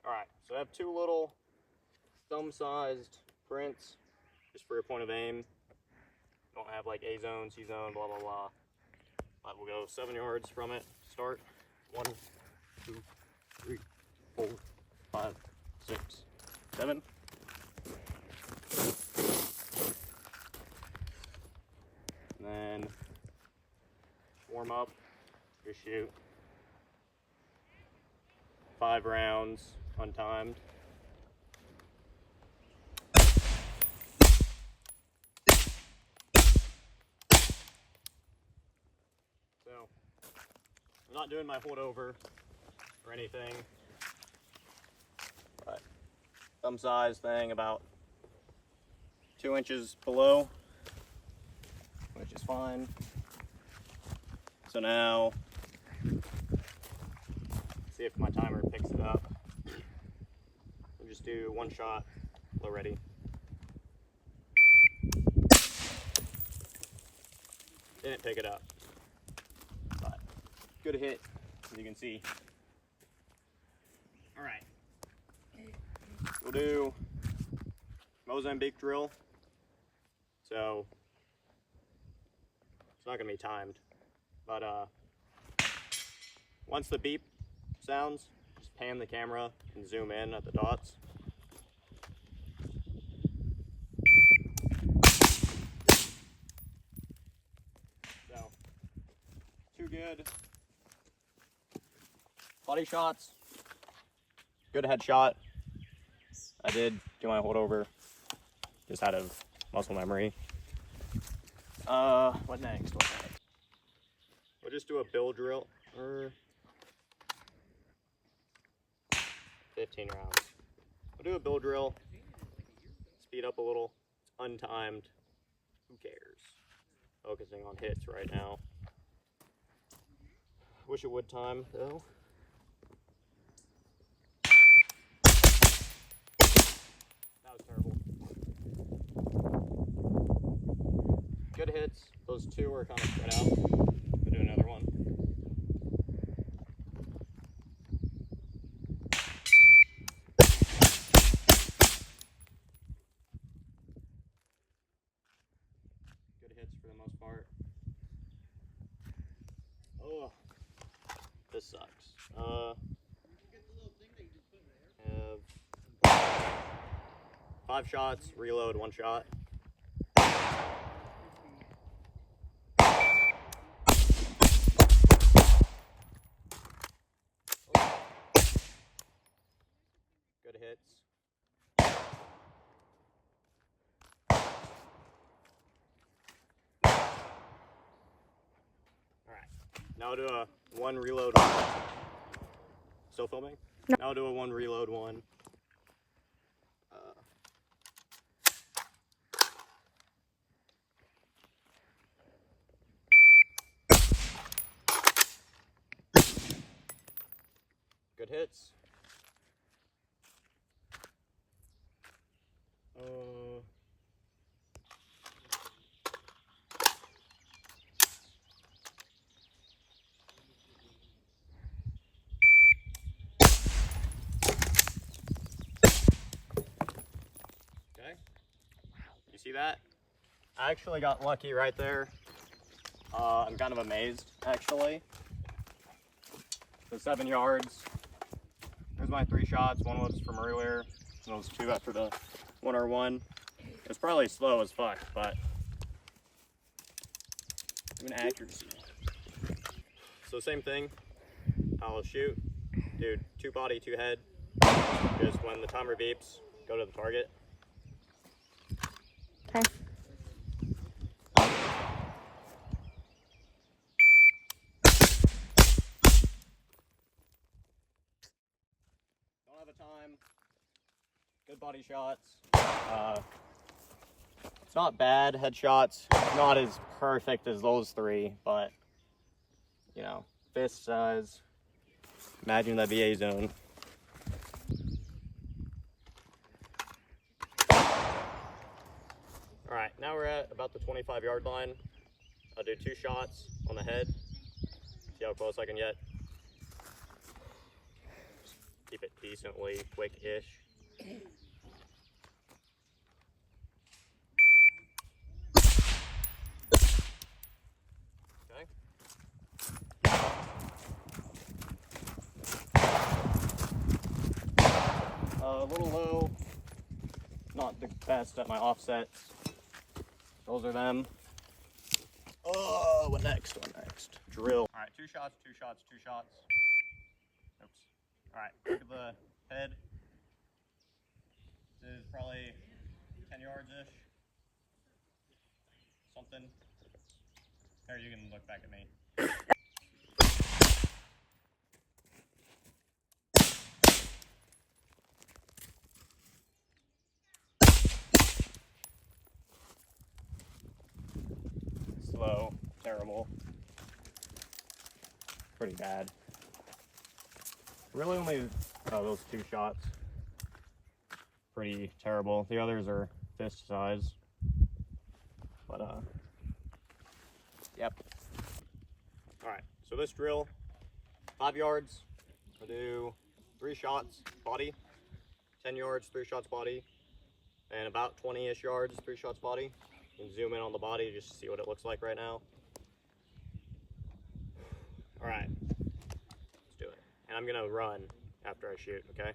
Alright, so I have two little thumb-sized prints, just for your point of aim. Don't have like A zone, C zone, blah blah blah. But we'll go 7 yards from it. Start. 1, 2, 3, 4, 5, 6, 7. And then warm up, just shoot 5 rounds untimed. So I'm not doing my holdover or anything, but thumb size thing about 2 inches below, which is fine. So now, see if my timer picks it up. We'll just do 1 shot, low ready. Didn't pick it up, but good hit, as you can see. All right, we'll do Mozambique drill. So it's not gonna be timed, but once the beep sounds, just pan the camera and zoom in at the dots. So, 2 good body shots, good headshot. I did do my holdover just out of muscle memory. What next? We'll just do a bill drill, or 15 rounds. We'll do a bill drill, speed up a little. It's untimed, who cares? Focusing on hits right now. Wish it would time though. That was terrible. Good hits. Those 2 are kind of spread out. We'll do another one. Good hits for the most part. Oh, this sucks. Have 5 shots, reload 1 shot. Good hits. Alright, now I'll do a 1 reload 1. Still filming? No. Now I'll do a 1 reload 1. Good hits. Okay. You see that? I actually got lucky right there. I'm kind of amazed, actually. So 7 yards. There's my 3 shots. 1 was from earlier. And those 2 after the 1R1. It was probably slow as fuck, but even accuracy. So same thing. I'll shoot. Do 2 body, 2 head. Just when the timer beeps, go to the target. Okay. Don't have a time. Good body shots. It's not bad headshots. Not as perfect as those 3, but you know, fist size. Imagine that VA zone. Alright, now we're at about the 25-yard line. I'll do 2 shots on the head. See how close I can get. keep it decently quick-ish. Okay. A little low, not the best at my offsets. Those are them. Oh, what next? What next? Drill. All right, 2 shots, 2 shots, 2 shots. Oops. All right, look at the head. This is probably 10 yards-ish. Something. There, you can look back at me. Slow, terrible, pretty bad. Really only those 2 shots, pretty terrible. The others are fist size, but yep. All right, so this drill, 5 yards, I'll do 3 shots body, 10 yards, 3 shots body, and about 20-ish yards, 3 shots body. You can zoom in on the body just to see what it looks like right now. All right, let's do it. And I'm gonna run after I shoot, okay?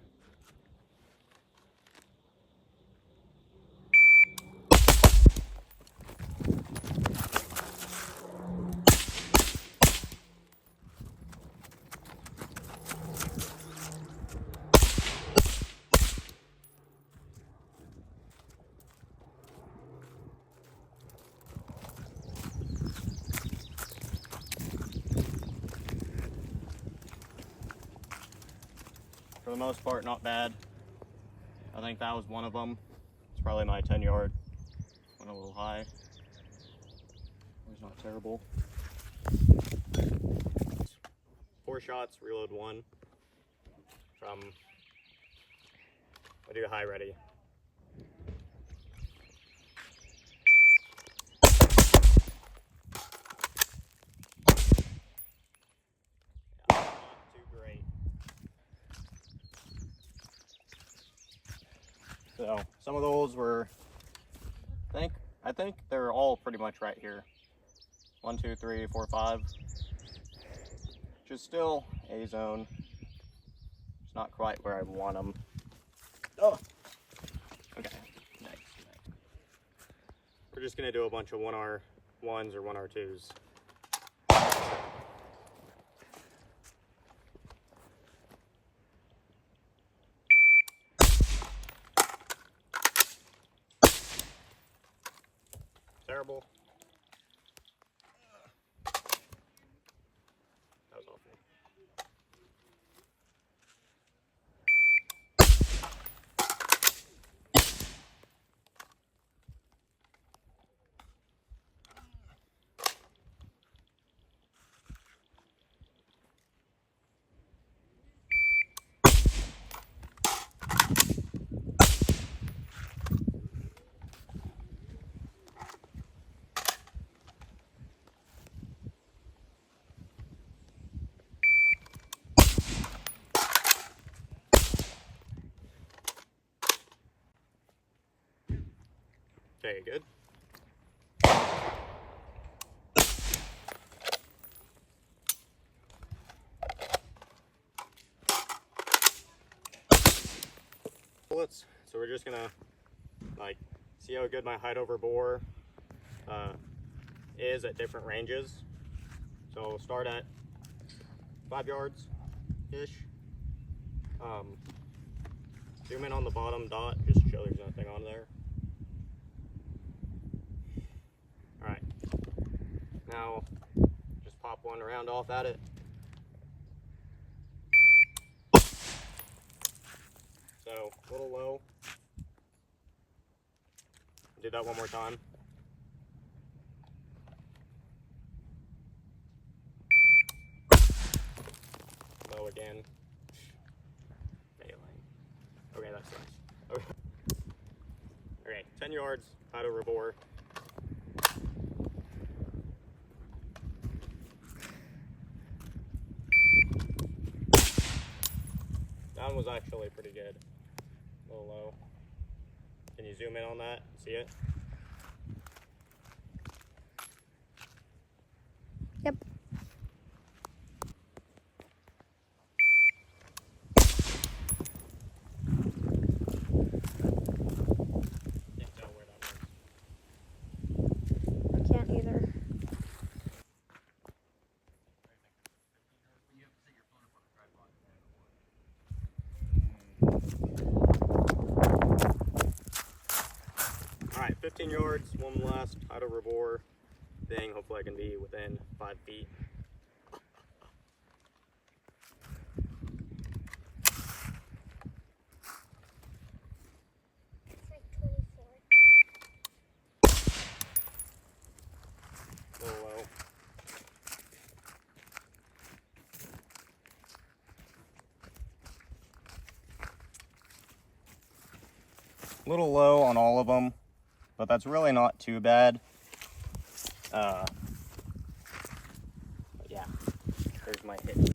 For the most part, not bad. I think that was one of them. It's probably my 10 yard. Went a little high. It was not terrible. 4 shots, reload 1. I do high ready. Yeah, not too great. So some of those were, I think they're all pretty much right here. 1, 2, 3, 4, 5. Which is still A zone. It's not quite where I want them. Oh. Okay. Next. We're just gonna do a bunch of 1R1s or 1R2s. Terrible. That was awful. Okay, good. Bullets. So we're just gonna see how good my height over bore is at different ranges. So we'll start at 5 yards ish. Zoom in on the bottom dot just to show there's nothing on there. Alright, now just pop one round off at it. So a little low. Do that one more time. Low again. Failing. Okay, that sucks. Okay. Okay, 10 yards, height over bore. Down one was actually pretty good. A little low. Can you zoom in on that? See it? Yep. Can't tell where that was. I can't either. Alright, 15 yards, one last tied over bore thing. Hopefully I can be within 5 feet. It's like 24. A little low. A little low on all of them, but that's really not too bad. But yeah, there's my hit.